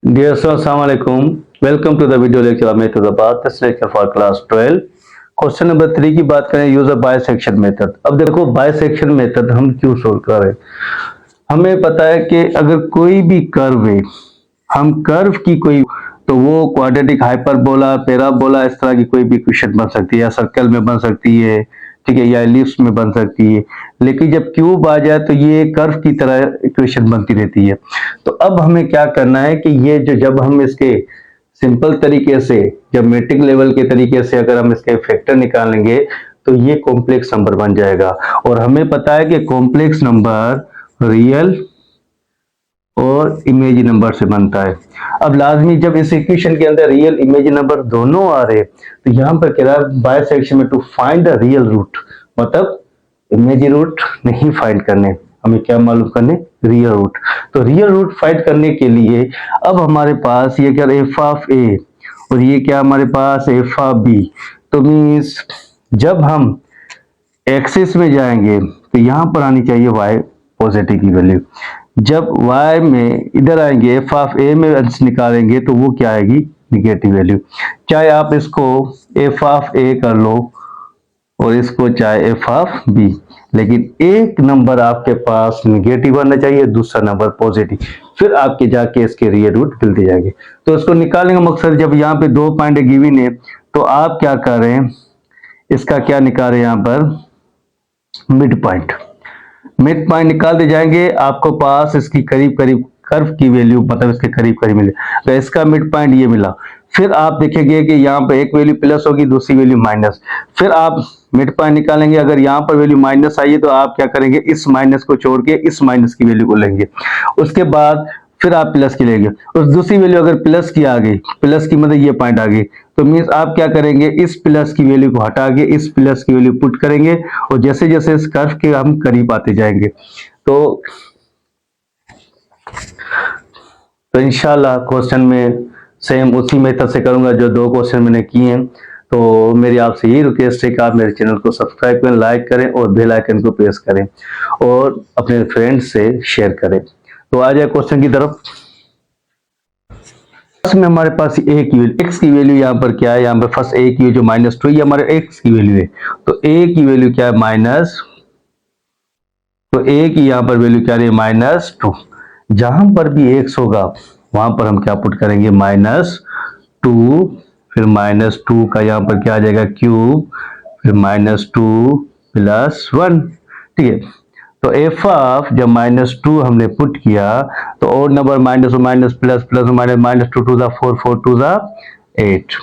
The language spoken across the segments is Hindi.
Dear sir, Assalamu alaikum. Welcome to the video lecture of Methodabad. This lecture for class 12. Question number 3 की बात करें, यूज ऑफ बायसेक्शन मेथड। अब देखो बायसेक्शन मेथड हम क्यों सोल्व कर रहे हैं। हमें पता है कि अगर कोई भी कर्व है, हम कर्व की कोई तो वो क्वाड्रेटिक हाइपरबोला, पैराबोला, इस तरह की कोई भी इक्वेशन बन सकती है, या सर्कल में बन सकती है, ठीक है, या एलिप्स में बन सकती है। लेकिन जब क्यूब आ जाए तो ये कर्व की तरह इक्वेशन बनती रहती है। तो अब हमें क्या करना है कि ये जो जब हम इसके सिंपल तरीके से, जब मैट्रिक लेवल के तरीके से अगर हम इसके फैक्टर निकालेंगे तो ये कॉम्प्लेक्स नंबर बन जाएगा। और हमें पता है कि कॉम्प्लेक्स नंबर रियल और इमेज नंबर से बनता है। अब लाजमी जब इस इक्वेशन के अंदर रियल इमेज नंबर दोनों आ रहे तो यहां पर कह रहा है बायसेक्शन में to find the real root, मतलब इमेज रूट नहीं फाइंड करने, हमें क्या मालूम करने, रियल रूट। तो रियल रूट फाइंड करने के लिए अब हमारे पास ये क्या एफ ऑफ ए और ये क्या हमारे पास एफ ऑफ बी। तो मीन्स जब हम एक्सिस में जाएंगे तो यहां पर आनी चाहिए वाई पॉजिटिव की वैल्यू। जब y में इधर आएंगे एफ ऑफ ए में अंश निकालेंगे तो वो क्या आएगी, निगेटिव वैल्यू। चाहे आप इसको एफ ऑफ ए कर लो और इसको चाहे एफ ऑफ बी, लेकिन एक नंबर आपके पास निगेटिव आना चाहिए, दूसरा नंबर पॉजिटिव, फिर आपके जाके इसके रियल रूट मिलते जाएंगे। तो इसको निकालने का मकसद, जब यहाँ पे 2 पॉइंट गिवन है तो आप क्या कर रहे हैं, इसका क्या निकाल रहे हैं, यहाँ पर मिड पॉइंट निकालते जाएंगे, आपको पास इसकी करीब करीब कर्व की वैल्यू, मतलब इसके करीब करीब मिले, तो इसका मिड पॉइंट ये मिला। फिर आप देखेंगे कि यहाँ पे एक वैल्यू प्लस होगी, दूसरी वैल्यू माइनस, फिर आप मिड पॉइंट निकालेंगे। अगर यहाँ पर वैल्यू माइनस आई है तो आप क्या करेंगे, इस माइनस को छोड़ के इस माइनस की वैल्यू को लेंगे। उसके बाद फिर आप प्लस की लेंगे, और दूसरी वैल्यू अगर प्लस की आ गई, प्लस की मतलब ये पॉइंट आ गई, तो मीन्स आप क्या करेंगे, इस प्लस की वैल्यू को हटा के इस प्लस की वैल्यू पुट करेंगे, और जैसे जैसे इस कर्व के हम करीब आते जाएंगे तो इंशाल्लाह क्वेश्चन में सेम उसी मेथड से करूंगा जो 2 क्वेश्चन मैंने किए हैं। तो मेरी आपसे यही रिक्वेस्ट है कि आप मेरे चैनल को सब्सक्राइब करें, लाइक करें और बेल आइकन को प्रेस करें और अपने फ्रेंड्स से शेयर करें। तो आ जाए क्वेश्चन की तरफ। में हमारे पास ए की वैल्यू, एक्स की वैल्यू यहाँ पर क्या है, यहाँ पर फर्स्ट ए की जो -2, ये हमारे एक्स की वैल्यू है। तो ए की वैल्यू क्या है, माइनस, तो ए की यहाँ पर वैल्यू क्या है, -2। जहां पर भी एक्स होगा वहां पर हम क्या पुट करेंगे, -2, फिर -2 का यहाँ पर क्या आ जाएगा, क्यूब, फिर -2 + 1, ठीक है। तो एफ ऑफ जब -2 हमने पुट किया तो और number minus minus plus plus minus -2 to the 4 4 to the 8,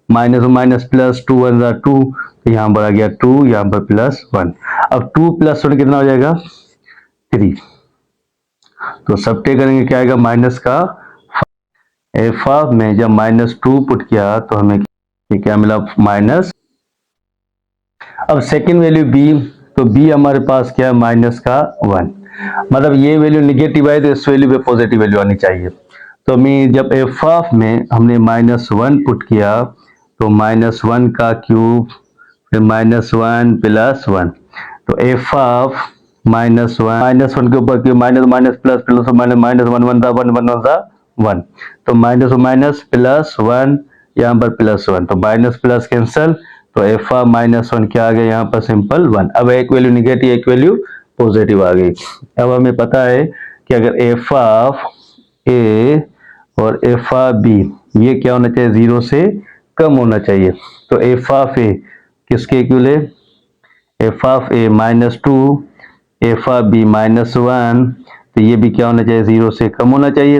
minus minus plus 2 1 the 2, तो यहाँ पर आ गया 2, यहाँ पर +1। अब 2 + 1 कितना हो जाएगा, 3। तो सबटे करेंगे क्या आएगा, माइनस का एफ ऑफ में जब -2 पुट किया तो हमें क्या मिला, माइनस। अब सेकेंड वैल्यू बी, तो बी हमारे पास क्या है, माइनस का 1, मतलब ये वैल्यू निगेटिव है तो इस वैल्यू पे पॉजिटिव वैल्यू आनी चाहिए। तो मैं जब एफ ऑफ में हमने -1 पुट किया तो -1 का क्यूब, फिर -1 + 1, तो एफ ऑफ -1 के ऊपर cube, minus minus plus plus minus minus 1 1 दा 1, तो माइनस माइनस +1, यहाँ पर +1, तो माइनस प्लस कैंसल, तो एफ ऑफ -1 क्या आ गया, यहाँ पर सिंपल 1। अब एक वैल्यू निगेटिव, एक वैल्यू पॉजिटिव आ गई। अब हमें पता है कि अगर एफ ऑफ ए और एफ ऑफ बी ये क्या होना चाहिए, 0 से कम होना चाहिए। तो एफ ऑफ ए किसके इक्वल है, f of a -2, f of b -1, तो ये भी क्या होना चाहिए, 0 से कम होना चाहिए।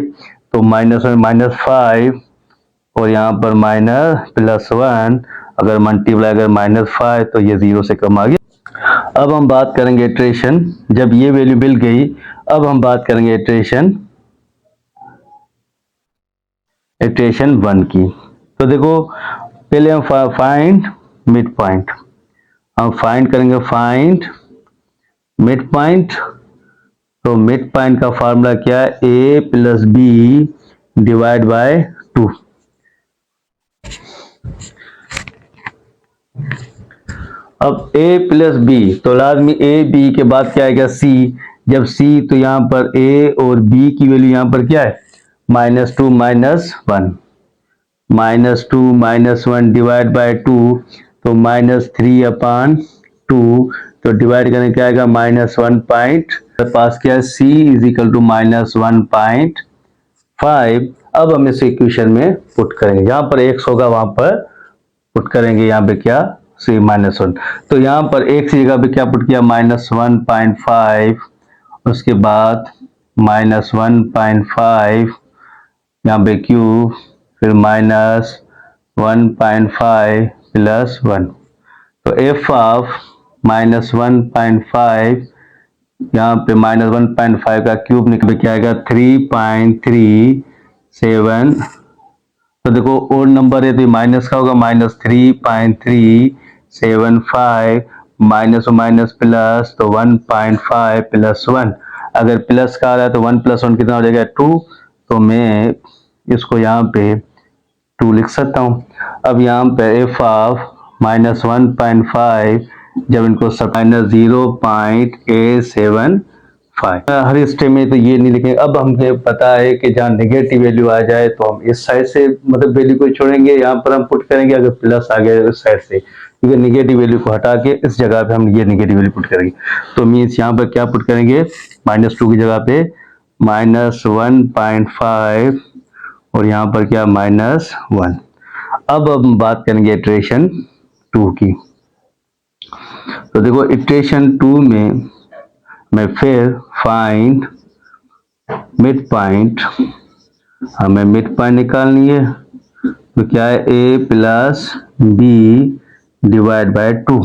तो -1 -5 और यहाँ पर +1, अगर मल्टीप्लाई अगर -5 तो ये 0 से कम आ गया। अब हम बात करेंगे इटरेशन, जब ये वैल्यू मिल गई अब हम बात करेंगे इटरेशन 1 की। तो देखो पहले हम फाइंड मिड पॉइंट, हम फाइंड करेंगे फाइंड मिड पॉइंट। तो मिड पॉइंट का फार्मूला क्या है, a + b डिवाइड बाय 2। अब a + b, तो लाजमी a b के बाद क्या आएगा, c। जब c, तो यहाँ पर a और b की वैल्यू यहाँ पर क्या है, -2 -1, -2 -1 डिवाइड बाय 2, तो -3/2, तो डिवाइड करने क्या आएगा -1 पास क्या है c इज इक्वल टू -1.5। अब हम इस इक्वेशन में पुट करेंगे, जहां पर x होगा वहां पर पुट करेंगे, यहाँ पे क्या c -1, तो यहाँ पर x की जगह पे क्या पुट किया -1.5, उसके बाद -1.5 यहाँ पे क्यूब, फिर -1.5 +1, तो f ऑफ -1.5, यहाँ पे -1.5 का क्यूब निकल के आएगा 3.37। तो देखो ओड नंबर है तो माइनस का होगा -3.375, माइनस और माइनस प्लस, तो 1.5 +1, अगर प्लस का आ रहा है तो 1 + 1 कितना हो जाएगा 2, तो मैं इसको यहाँ पे 2 लिख सकता हूँ। अब यहाँ पे f ऑफ -1.5, जब इनको -0.875, हर स्टेप में तो ये नहीं लिखेंगे। अब हमें पता है कि जहाँ नेगेटिव वैल्यू आ जाए तो हम इस साइड से मतलब वैल्यू को छोड़ेंगे, यहाँ पर हम पुट करेंगे, अगर प्लस आ गया इस साइड से, क्योंकि नेगेटिव वैल्यू को हटा के इस जगह पे हम ये नेगेटिव वैल्यू पुट करेंगे। तो मीन्स यहाँ पर क्या पुट करेंगे, -2 की जगह पे -1.5 और यहाँ पर क्या -1। अब हम बात करेंगे इटरेशन 2 की। तो देखो इटरेशन 2 में मैं फिर फाइंड मिड पॉइंट, हमें मिड पॉइंट निकालनी है, तो क्या है a + b डिवाइड बाय 2।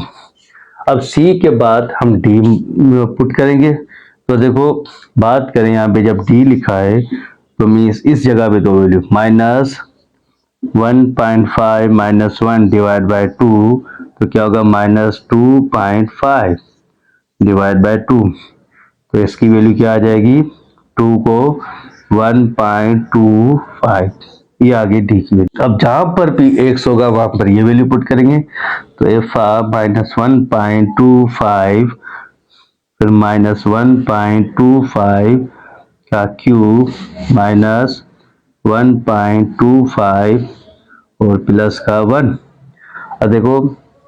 अब c के बाद हम d पुट करेंगे, तो देखो बात करें यहाँ पे जब d लिखा है तो मीन्स इस जगह पे दो वैल्यू -1.5 -1 डिवाइड बाय 2, तो क्या होगा -2.5 डिवाइड बाय 2, तो इसकी वैल्यू क्या आ जाएगी 2 को 1.25, ये आगे डी की वैल्यू। अब जहां पर भी x होगा वहां पर ये वैल्यू पुट करेंगे, तो f -1.25 फिर -1.25 का क्यूब -1.25 और प्लस का 1। अब देखो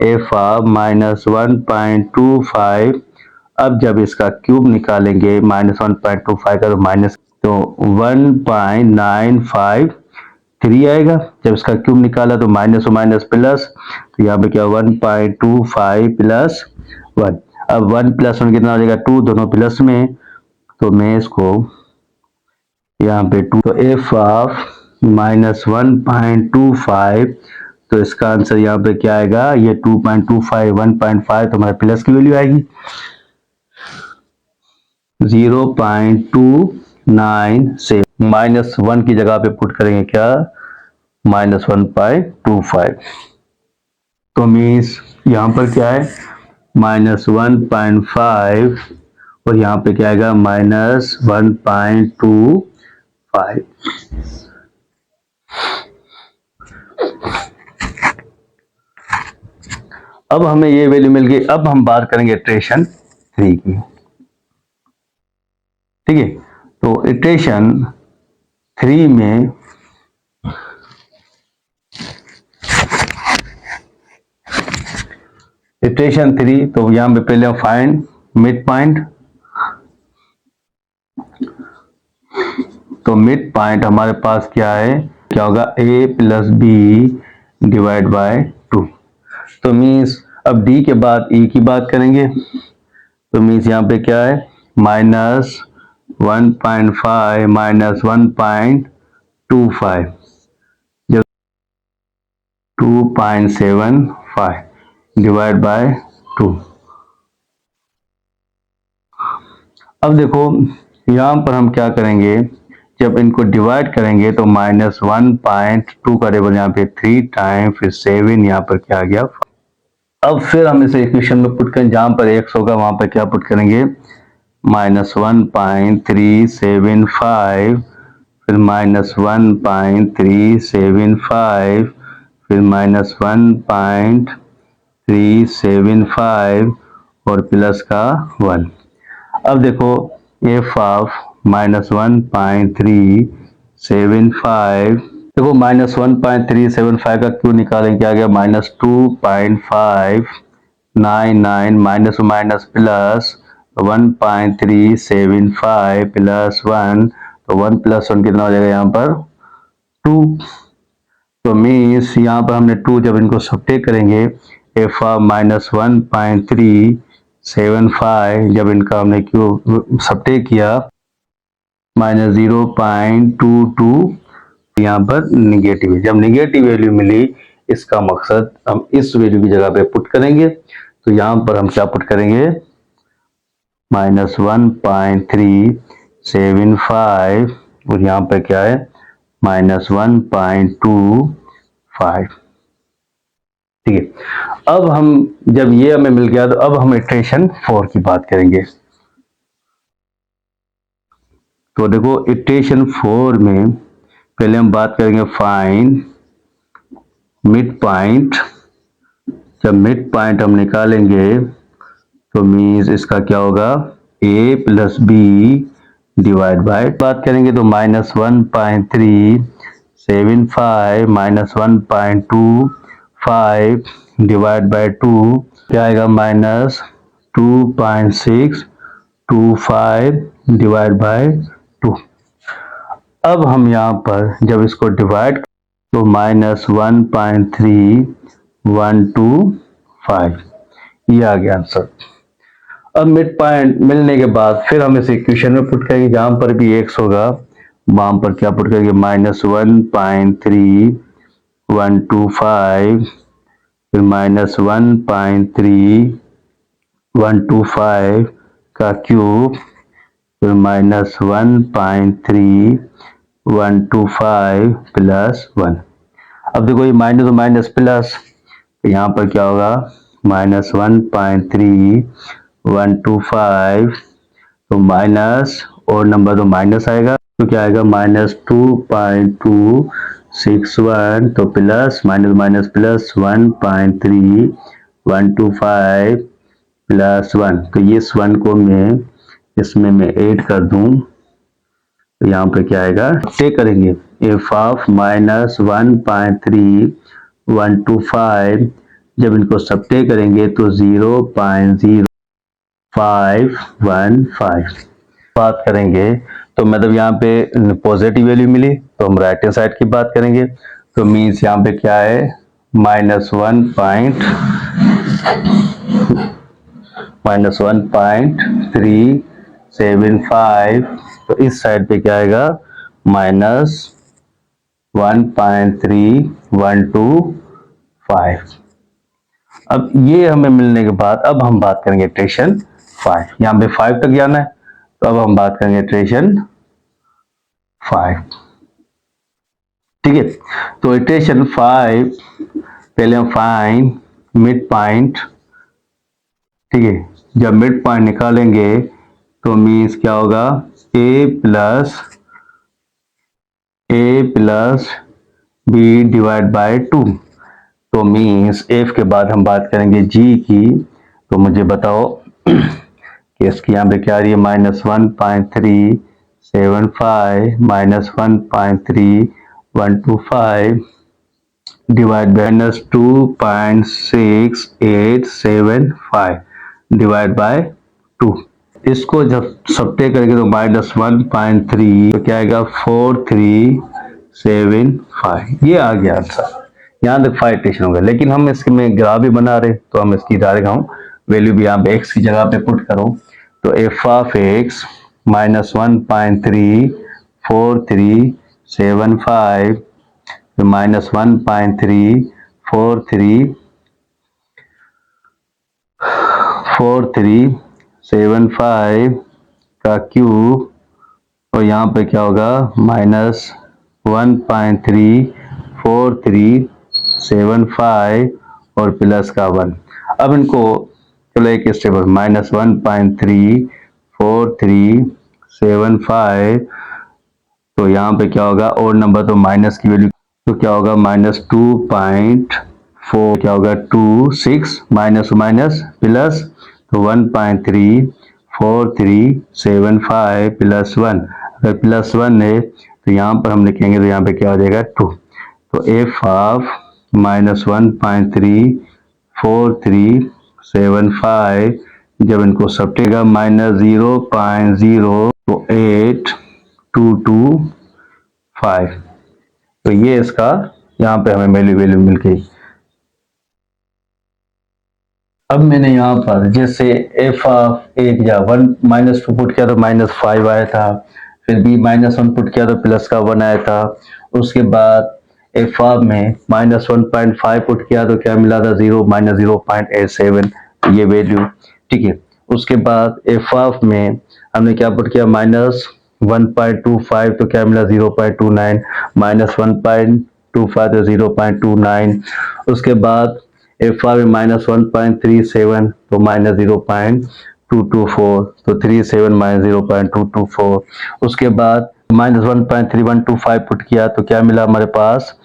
f -1.25, अब जब इसका क्यूब निकालेंगे -1.25 का, तो माइनस, तो 1.953 आएगा। जब इसका क्यूब निकाला तो माइनस और माइनस प्लस, तो यहाँ पे क्या 1.25 + 1। अब 1 + 1 कितना हो जाएगा 2, दोनों प्लस में, तो मैं इसको यहाँ पे 2, तो f ऑफ -1.25, तो इसका आंसर यहाँ पे क्या आएगा, ये 2.25 1.5, तो हमारे प्लस की वैल्यू आएगी 0.297, -1 की जगह पे पुट करेंगे क्या -1.25, तो मीन्स यहाँ पर क्या है -1.5 और यहाँ पे क्या आएगा -1.25। अब हमें ये वैल्यू मिल गई। अब हम बात करेंगे इटरेशन 3 की, ठीक है। तो इटरेशन 3 में इटरेशन 3, तो यहां पे पहले फाइंड मिड पॉइंट, तो मिड पॉइंट हमारे पास क्या है, क्या होगा a + b डिवाइड बाय 2, तो मीन्स अब d के बाद e की बात करेंगे, तो मीन्स यहाँ पे क्या है -1.5 -1.25, जब 2.75 डिवाइड बाय 2। अब देखो यहाँ पर हम क्या करेंगे, जब इनको डिवाइड करेंगे तो -1.2 का टेबल यहाँ पे 3 टाइम, फिर 7 यहाँ पर क्या आ गया। अब फिर हम इसे इक्वेशन में पुट करें, जहां पर x होगा वहां पर क्या पुट करेंगे -1.375, फिर -1.375, फिर -1.375 और प्लस का 1। अब देखो f ऑफ -1.375 75। देखो -1.375 का क्यों निकालें, क्या आ गया -2.599 माइनस माइनस प्लस 1.375 प्लस 1, तो 1 प्लस 1 कितना हो जाएगा यहाँ पर 2। तो मीन्स यहाँ पर हमने 2 जब इनको सब्ट्रैक्ट करेंगे एफ -1.375 जब इनका हमने क्यों सब्ट्रैक्ट किया -0.22 यहाँ पर निगेटिव है। जब निगेटिव वैल्यू मिली इसका मकसद हम इस वैल्यू की जगह पे पुट करेंगे, तो यहाँ पर हम क्या पुट करेंगे -1.375 और यहाँ पे क्या है -1.25। ठीक है, अब हम जब ये हमें मिल गया तो अब हम इटरेशन 4 की बात करेंगे। तो देखो इटरेशन 4 में पहले हम बात करेंगे फाइंड मिड पॉइंट। जब मिड पॉइंट हम निकालेंगे तो मीन्स इसका क्या होगा a plus b divide by, बात करेंगे तो -1.375 -1.25 डिवाइड बाय 2 क्या आएगा -2.625 डिवाइड बाय 2। अब हम यहाँ पर जब इसको डिवाइड तो -1.3125 ये आ गया आंसर। अब मिड पॉइंट मिलने के बाद फिर हम इस इक्वेशन में पुट करेंगे, जहां पर भी x होगा वहां पर क्या पुट करेंगे -1.3125 फिर -1.3125 का क्यूब फिर -1.3125 प्लस 1। अब देखो ये माइनस माइनस प्लस, यहाँ पर क्या होगा -1.3125 तो माइनस और नंबर तो माइनस आएगा तो क्या आएगा -2.261 तो plus minus minus plus 1.3125 plus 1। तो ये इस 1 को मैं इसमें मैं ऐड कर दूं तो यहाँ पे क्या आएगा टेक करेंगे एफ ऑफ -1.3125 जब इनको सब्ट्रैक्ट करेंगे तो 0.0515 बात करेंगे। तो मतलब यहाँ पे पॉजिटिव वैल्यू मिली तो हम राइट हैंड साइड की बात करेंगे, तो मीन्स यहाँ पे क्या है -1.375 तो इस साइड पे क्या आएगा -1.3125। अब ये हमें मिलने के बाद अब हम बात करेंगे इटरेशन 5। यहाँ पे 5 तक जाना है तो अब हम बात करेंगे इटरेशन 5। ठीक है, तो इटरेशन 5 पहले हम फाइंड मिड पॉइंट। ठीक है, जब मिड पॉइंट निकालेंगे तो मीन्स क्या होगा a plus b divide by 2। तो मीन्स f के बाद हम बात करेंगे g की। तो मुझे बताओ कि इसकी यहाँ पे क्या आ रही है -1.375 -1.3125 डिवाइड बाय -2.6875 डिवाइड बाय 2। इसको जब सब्ट्रैक्ट करेंगे तो -1.3 तो क्या आएगा 4375 ये आ गया आंसर। यहाँ तक 5 इटरेशन हो गया, लेकिन हम इसके में ग्राफ भी बना रहे तो हम इसकी डायरेक्ट हम वैल्यू भी यहाँ पे x की जगह पे पुट करो तो f ऑफ x -1.34375 -1.34375 का क्यूब और यहाँ पे क्या होगा -1.34375 और प्लस का 1। अब इनको चलो एक स्टेप -1.34375 तो यहाँ पे क्या होगा और नंबर तो माइनस की वैल्यू तो क्या होगा -2.4 क्या होगा 26 माइनस माइनस प्लस तो 1.34375 प्लस 1। अगर प्लस 1 है तो यहाँ पर हम लिखेंगे तो यहाँ पे क्या हो जाएगा 2। तो एफ ऑफ -1.34375 जब इनको सब्ट्रेगा -0.0225, तो ये इसका यहाँ पे हमें वैल्यू मिल गई। अब मैंने यहाँ पर जैसे एफ ऑफ एक या 1 -2 पुट किया तो -5 आया था, फिर बी -1 पुट किया तो प्लस का 1 आया था। उसके बाद एफ ऑफ में -1.5 पुट किया तो क्या मिला था 0 -0.87 ये वैल्यू, ठीक है। उसके बाद एफ ऑफ में हमने क्या पुट किया -1.25 तो क्या मिला 0.29, -1.25 तो 0.29। उसके बाद एफ आर में -1.37 तो -0.224 तो 37 -0.224। उसके बाद -1.3125 पुट किया तो क्या मिला हमारे पास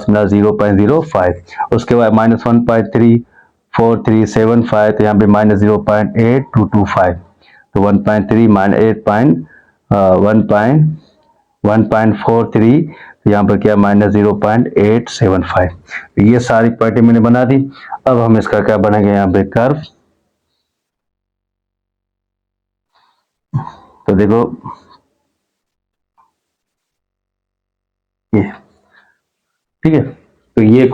मिला 0.05। उसके बाद -1.34375 तो यहाँ पे -0.8225 तो 1.3 1.43 यहाँ पर क्या -0.875। ये सारी क्वांटिटी मैंने बना दी। अब हम इसका क्या बनाएंगे यहाँ पे कर्व। तो देखो ये ठीक है, तो ये